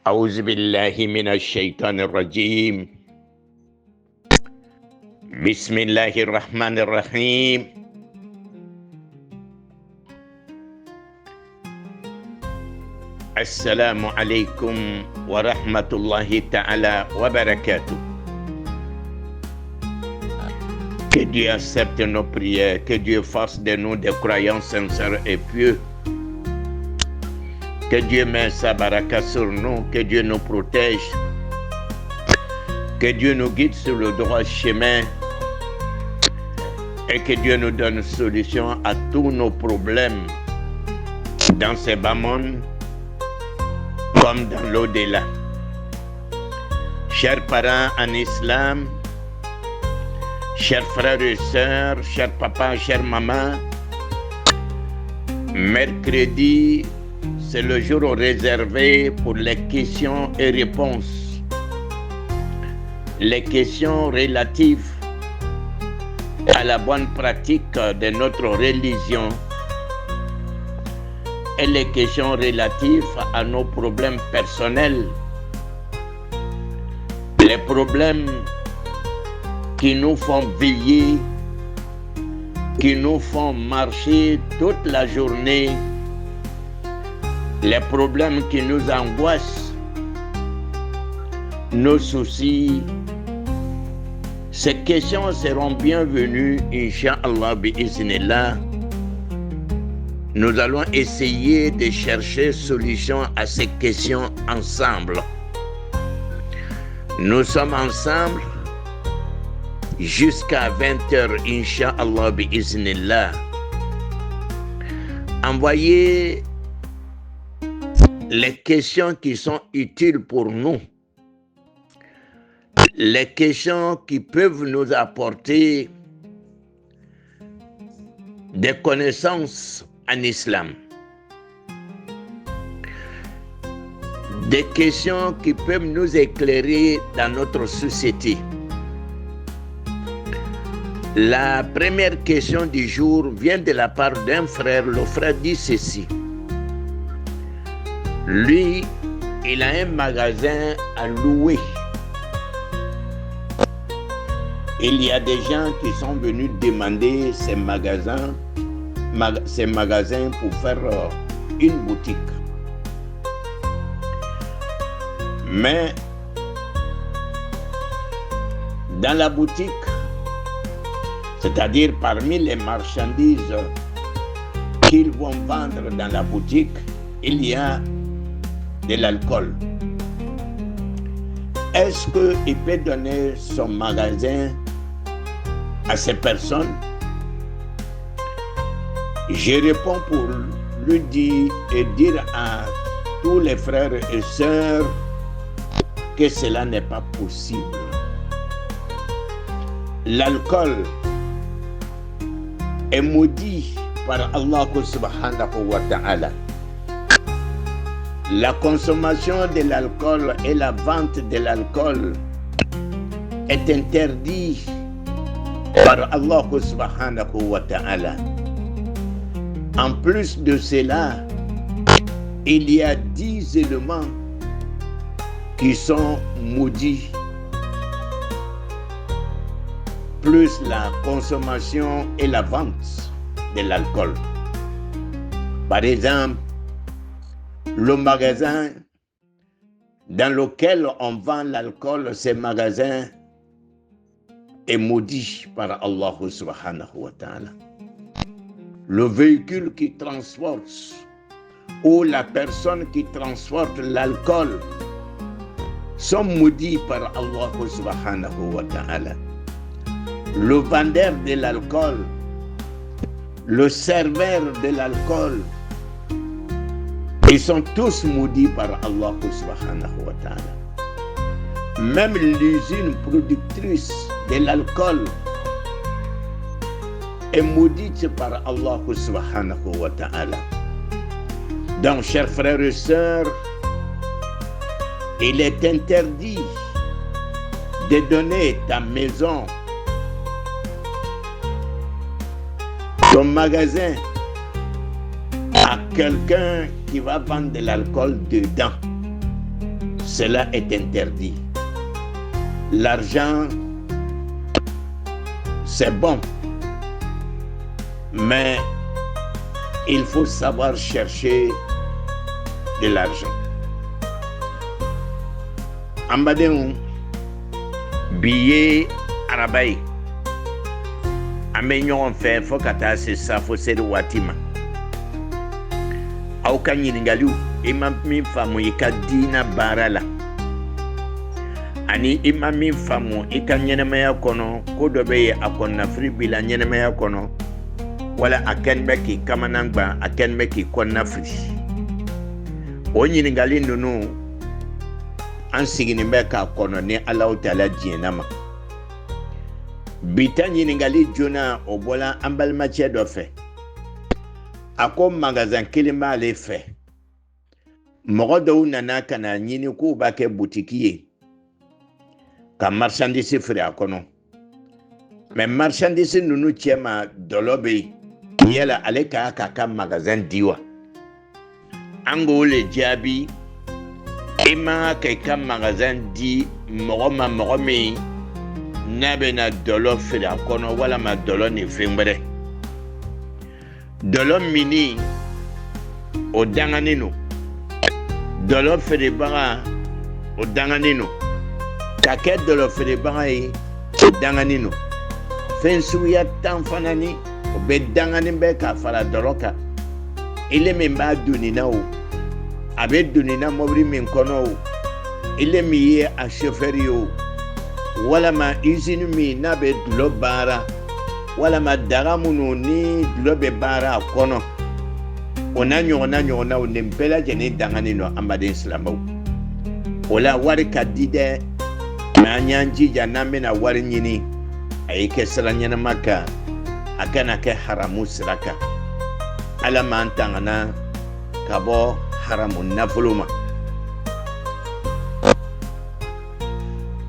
أعوذ بالله من الشيطان الرجيم. بسم الله الرحمن الرحيم. السلام عليكم ورحمة الله تعالى وبركاته. Que Dieu accepte nos prières, que Dieu fasse de nous des croyants sincères et pieux. Que Dieu mette sa baraka sur nous, que Dieu nous protège, que Dieu nous guide sur le droit chemin et que Dieu nous donne solution à tous nos problèmes dans ce bas monde comme dans l'au-delà. Chers parents en islam, chers frères et sœurs, chers papas, chers mamans, mercredi, c'est le jour réservé pour les questions et réponses. Les questions relatives à la bonne pratique de notre religion et les questions relatives à nos problèmes personnels. Les problèmes qui nous font veiller, qui nous font marcher toute la journée, les problèmes qui nous angoissent, nos soucis. Ces questions seront bienvenues, Inch'Allah bi'iznillah. Nous allons essayer de chercher solution à ces questions ensemble. Nous sommes ensemble jusqu'à 20h, Inch'Allah bi'iznillah. Envoyez les questions qui sont utiles pour nous, les questions qui peuvent nous apporter des connaissances en islam, des questions qui peuvent nous éclairer dans notre société. La première question du jour vient de la part d'un frère. Le frère dit ceci. Lui, il a un magasin à louer. Il y a des gens qui sont venus demander ces magasins pour faire une boutique. Mais dans la boutique, c'est-à-dire parmi les marchandises qu'ils vont vendre dans la boutique, il y a de l'alcool. Est-ce qu'il peut donner son magasin à ces personnes? Je réponds pour lui dire et dire à tous les frères et sœurs que cela n'est pas possible. L'alcool est maudit par Allah subhanahu wa ta'ala. La consommation de l'alcool et la vente de l'alcool est interdite par Allah subhanahu wa ta'ala. En plus de cela, il y a 10 éléments qui sont maudits, plus la consommation et la vente de l'alcool. Par exemple, le magasin dans lequel on vend l'alcool, ce magasin est maudit par Allah subhanahu wa ta'ala. Le véhicule qui transporte ou la personne qui transporte l'alcool sont maudits par Allah subhanahu wa ta'ala. Le vendeur de l'alcool, le serveur de l'alcool, ils sont tous maudits par Allah subhanahu wa ta'ala. Même l'usine productrice de l'alcool est maudite par Allah subhanahu wa ta'ala. Donc, chers frères et sœurs, il est interdit de donner ta maison, ton magasin à quelqu'un qui va vendre de l'alcool dedans. cela est interdit. L'argent, c'est bon, mais il faut savoir chercher de l'argent. An badenw, bi ye araba ye. An bɛ ɲɔgɔn fɛ fo ka taa se safo seri waati ma. Aw ka ɲininkaliw, i ma min faamu i ka diina baara la, ani i ma min faamu i ka ɲɛnɛmaya kɔnɔ, ko dɔ bɛ yen a kɔnɔnafili b'i la ɲɛnɛmaya kɔnɔ, wala a kɛlen bɛ k'i kamana gan, a kɛlen bɛ k'i kɔnɔnafili. O ɲininkali ninnu an sigilen bɛ k'a kɔnɔ ni Alahu Taala diɲɛna ma. Bi ta ɲininkali joona o bɔla an balimacɛ dɔ fɛ. A ko magasin kelen b'ale fɛ. Mɔgɔ dɔw nana ka na ɲini k'u b'a kɛ butiki ye ka marchandise feere a kɔnɔ. Mais marchandise ninnu cɛ ma dɔlɔ bɛ yen. Yala ale k'a ka magasin di wa? An k'o le jaabi, i man ka i ka magasin di mɔgɔ ma mɔgɔ min n'a bɛna dɔlɔ feere a kɔnɔ walama dɔlɔ ni fɛn wɛrɛ. Dɔlɔ minni o danganen don. Dɔlɔ feerebaga o danganen don. Ka kɛ dɔlɔ feerebaga ye o danganen don. Fɛn suguya 10 fana ni o bɛ danganen bɛ ka fara dɔlɔ kan. Ile min b'a donni na o, a bɛ donni na mɔbili min kɔnɔ o, ile min ye a chauffeur ye o, walama usine min n'a bɛ dulɔ baara, walama daga minnu ni dulɔ bɛ baara a kɔnɔ, o n'a ɲɔgɔnnaw nin bɛɛ lajɛlen danganen don an baden silamɛw. O la wari ka di dɛ, mais an y'an jija n'an bɛna wari ɲini, a ye kɛ sira ɲɛnama kan, a kana kɛ haramu sira kan. Ala m'an tangana ka bɔ haramu nafolo ma.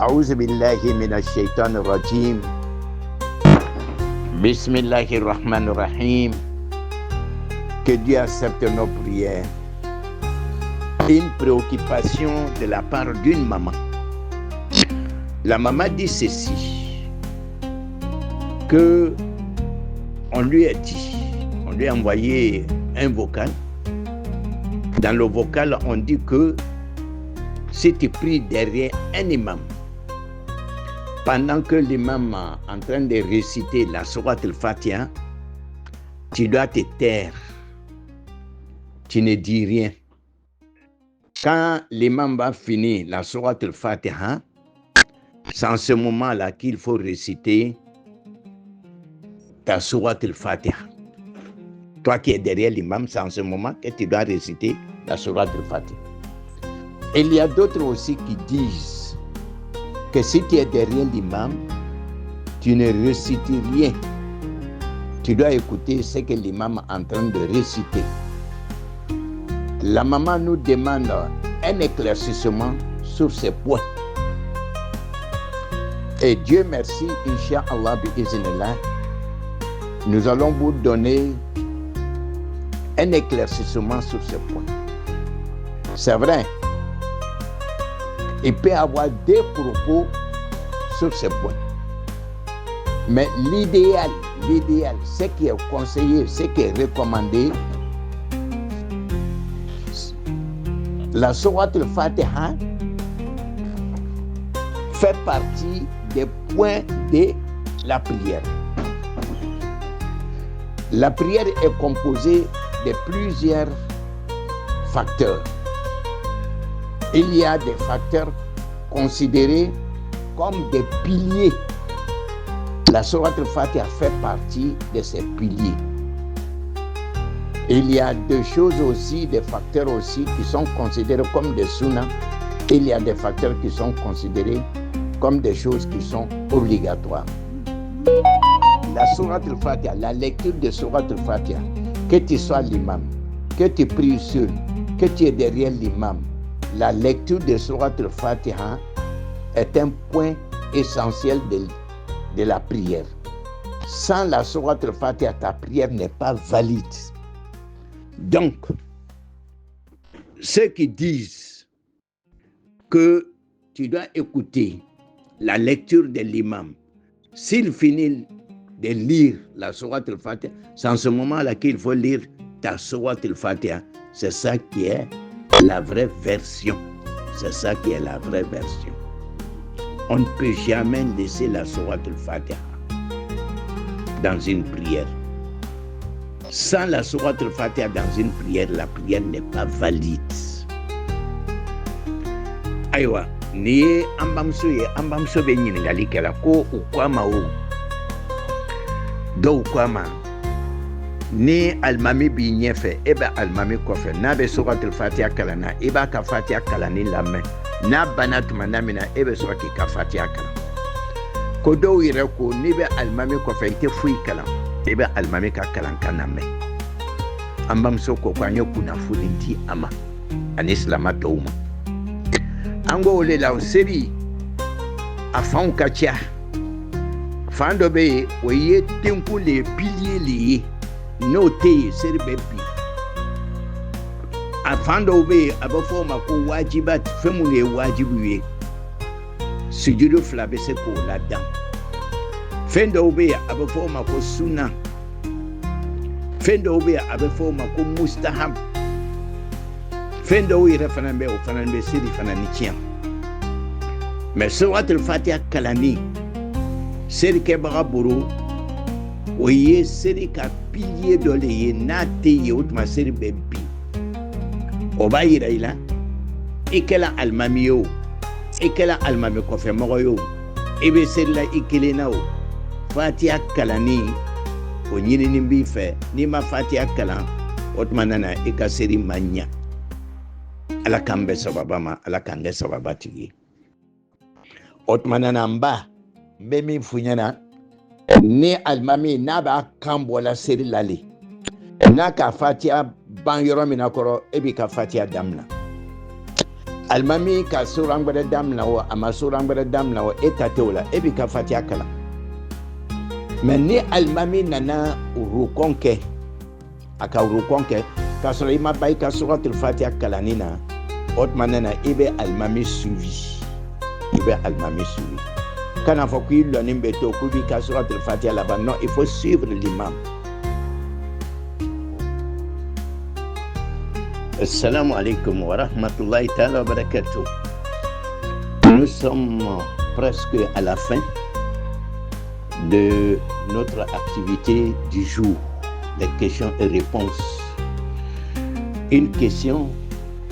A'udhu billahi minash shaitanir rajim. Bismillahir rahmanir rahim. Que Dieu accepte nos prières. Une préoccupation de la part d'une maman. La maman dit ceci, que on lui a dit, on lui a envoyé un vocal. Dans le vocal, on dit que si tu pries derrière un imam, pendant que l'imam est en train de réciter la sourate al-Fatiha, tu dois te taire. Tu ne dis rien. Quand l'imam va finir la sourate al-Fatiha, c'est en ce moment-là qu'il faut réciter ta sourate al-Fatiha. Toi qui es derrière l'imam, c'est en ce moment que tu dois réciter la sourate al-Fatiha. Et il y a d'autres aussi qui disent que si tu es derrière l'imam, tu ne récites rien. Tu dois écouter ce que l'imam est en train de réciter. La maman nous demande un éclaircissement sur ces points. Et Dieu merci, Inch'Allah bi'iznillah, nous allons vous donner un éclaircissement sur ce point. C'est vrai, il peut y avoir des propos sur ce point. Mais l'idéal, ce qui est conseillé, ce qui est recommandé, la sourate al-Fatiha fait partie des points de la prière. La prière est composée de plusieurs facteurs. Il y a des facteurs considérés comme des piliers. La sourate al-Fatiha fait partie de ces piliers. Il y a des choses aussi, des facteurs aussi qui sont considérés comme des sunnas. Il y a des facteurs qui sont considérés comme des choses qui sont obligatoires. La sourate al-Fatiha, la lecture de sourate al-Fatiha, que tu sois l'imam, que tu pries seul, que tu es derrière l'imam, la lecture de sourate al-Fatiha est un point essentiel de la prière. Sans la sourate al-Fatiha, ta prière n'est pas valide. Donc, ceux qui disent que tu dois écouter la lecture de l'imam. S'il finit de lire la sourate al-Fatiha, c'est en ce moment-là qu'il faut lire ta sourate al-Fatiha. C'est ça qui est la vraie version. C'est ça qui est la vraie version. On ne peut jamais laisser la sourate al-Fatiha dans une prière. Sans la sourate al-Fatiha dans une prière, la prière n'est pas valide. Aïwa, ni ambamso be ɲininkali kɛla ko u kwama o dɔw kwama ni alimami b'i ɲɛfɛ e bɛ alimami kɔfɛ n'a bɛ suratul fatiha kalan na i b'a ka fatiha kalanni lamɛn n'a banna tumana min na e bɛ sɔrɔ k'i ka fatiha kalan ko dɔw yɛrɛ ko n'i bɛ alimami kɔfɛ i tɛ foyi kalan i bɛ alimami ka kalankan lamɛn an bamuso ko an ye kunnafoni di a ma ani silama tɔw ma an ko o le la o seli a fanw ka ca fan dɔ bɛ yen o ye tenkun le ye pilier le ye n'o tɛ yen seli bɛ bin a fan dɔw bɛ yen a bɛ fɔ o ma ko wajibat fɛn minnu ye wajibu ye sujudu fila bɛ se k'o ladan fɛn dɔw bɛ yen a bɛ fɔ o ma ko sunna fɛn dɔw bɛ yen a bɛ fɔ o ma ko mustahab fɛn dɔw yɛrɛ fana bɛ o fana bɛ seli fana ni tiɲɛ mais suratul fatiha kalanni selikɛbaga bolo o ye seli ka pilier dɔ de ye n'a tɛ yen o tuma seli bɛ bin o b'a yira i la i kɛra alimami ye o i kɛra alimami kɔfɛmɔgɔ ye o i bɛ seli la i kelen na o fatiha kalanni o ɲinini b'i fɛ n'i ma fatiha kalan o tuma nana i ka seli ma ɲa ala k'an bɛ sababa ma ala k'an kɛ sababatigi ye o tuma nana n ba n bɛ min f'u ɲɛna ni alimami n'a b'a kan bɔla seli la le n'a ka fatiha ban yɔrɔ min na kɔrɔ e b'i ka fatiha daminɛ alimami ka sura wɛrɛ daminɛ o a ma sura wɛrɛ daminɛ o e ta tɛ o la e b'i ka fatiha kalan mais ni alimami nana rukɔn kɛ a ka rukɔn kɛ k'a sɔrɔ i ma ba i ka suratul fatiha kalanni na o tuma nana i bɛ alimami suivi i bɛ alimami suivi kana fɔ k'i lɔnni bɛ to k'u b'i ka suratul fatiha laban non il faut suivre l'imam. Assalamu alaikum wa rahmatullahi ta'ala wa barakatuh. Nous sommes presque à la fin de notre activité du jour, les questions et réponses. Une question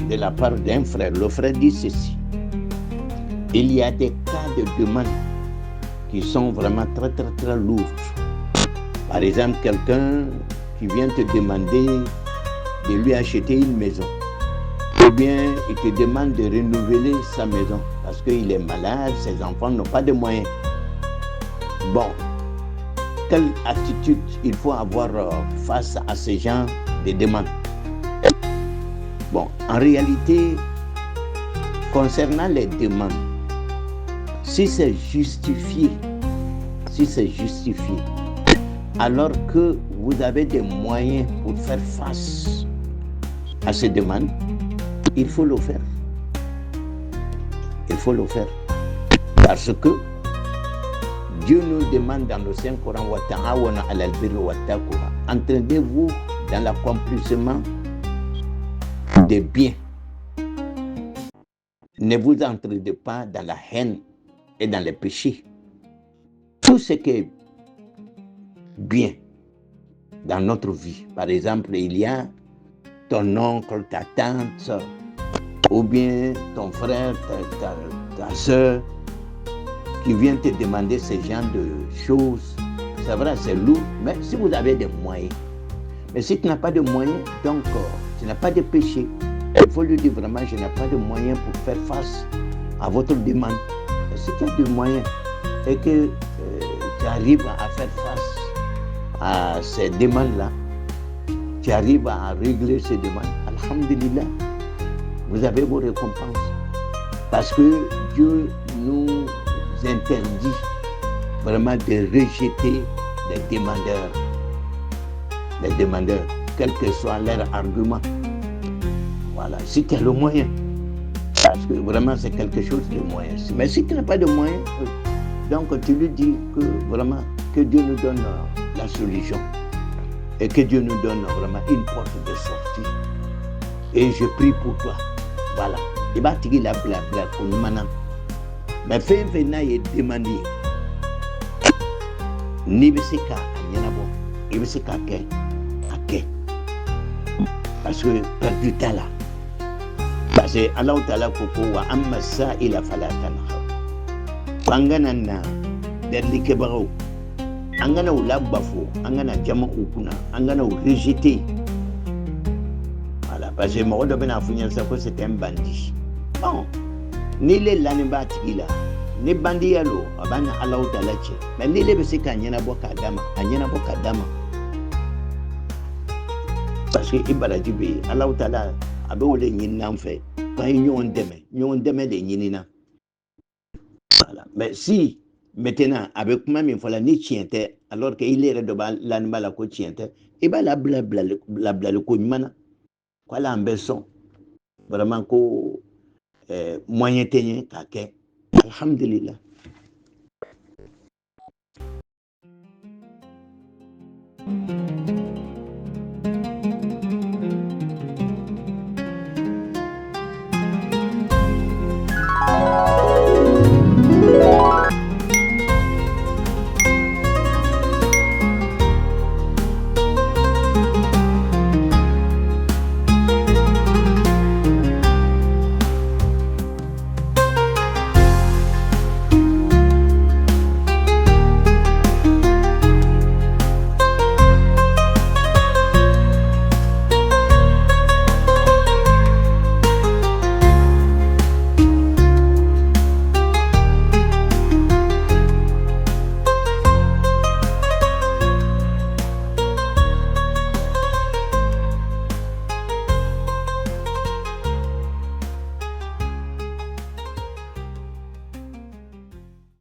de la part d'un frère. Le frère dit ceci: il y a des cas de demande qui sont vraiment très très très lourds. Par exemple, quelqu'un qui vient te demander de lui acheter une maison, ou bien il te demande de renouveler sa maison parce qu'il est malade, ses enfants n'ont pas de moyens. Bon, quelle attitude il faut avoir face à ce genre de demandes? Bon, en réalité, concernant les demandes, si c'est justifié, alors que vous avez des moyens pour faire face à ces demandes, il faut le faire. Il faut le faire. Parce que Dieu nous demande dans le Saint-Coran, entraînez-vous dans l'accomplissement des biens. Ne vous entraînez pas dans la haine et dans les péchés. Tout ce qui est bien dans notre vie. Par exemple, il y a ton oncle, ta tante, ou bien ton frère, ta soeur, qui vient te demander ce genre de choses. C'est vrai, c'est lourd, mais si vous avez des moyens. Mais si tu n'as pas de moyens, donc tu n'as pas de péché. Il faut lui dire vraiment, je n'ai pas de moyens pour faire face à votre demande. Et si tu as des moyens et que tu arrives à faire face à ces demandes-là, tu arrives à régler ces demandes, alhamdulillah, vous avez vos récompenses. Parce que Dieu nous interdit vraiment de rejeter les demandeurs, quel que soit leur argument. Voilà, si tu as le moyen, Parce que vraiment, c'est quelque chose de moyen. Mais si tu n'as pas de moyens, donc tu lui dis que vraiment, que Dieu nous donne la solution. Et que Dieu nous donne vraiment une porte de sortie. Et je prie pour toi. Voilà. Il va tirer la blabla pour nous maintenant. Mais fais un vénat et demander. Ni beseka anyanabo. Il beseka ake. Parce que perdu ta là. Parce que Allah Ta'ala koko wa amma sa'ila fala tanha. Bangana na derli kebaro. Angana ula bafo, angana jama ukuna, angana rejeter. Voilà, parce que mon de ben afunya ça que c'est un bandit. Bon, ni le lanimba tigila, ni bandi yalo, abana Allah Ta'ala che. Mais ni le beseka anyana boka dama. Parce que ibara jibe Allah Ta'ala abe wole nyina mfe kwa nyon deme de nyinina. Voilà. Mais si maintenant avec kuma min fola ni tiente alors que il est de l'animal ko tiente et ba la blabla ko nyumana kwa la ambeson vraiment ko moyen tenye kake alhamdulillah.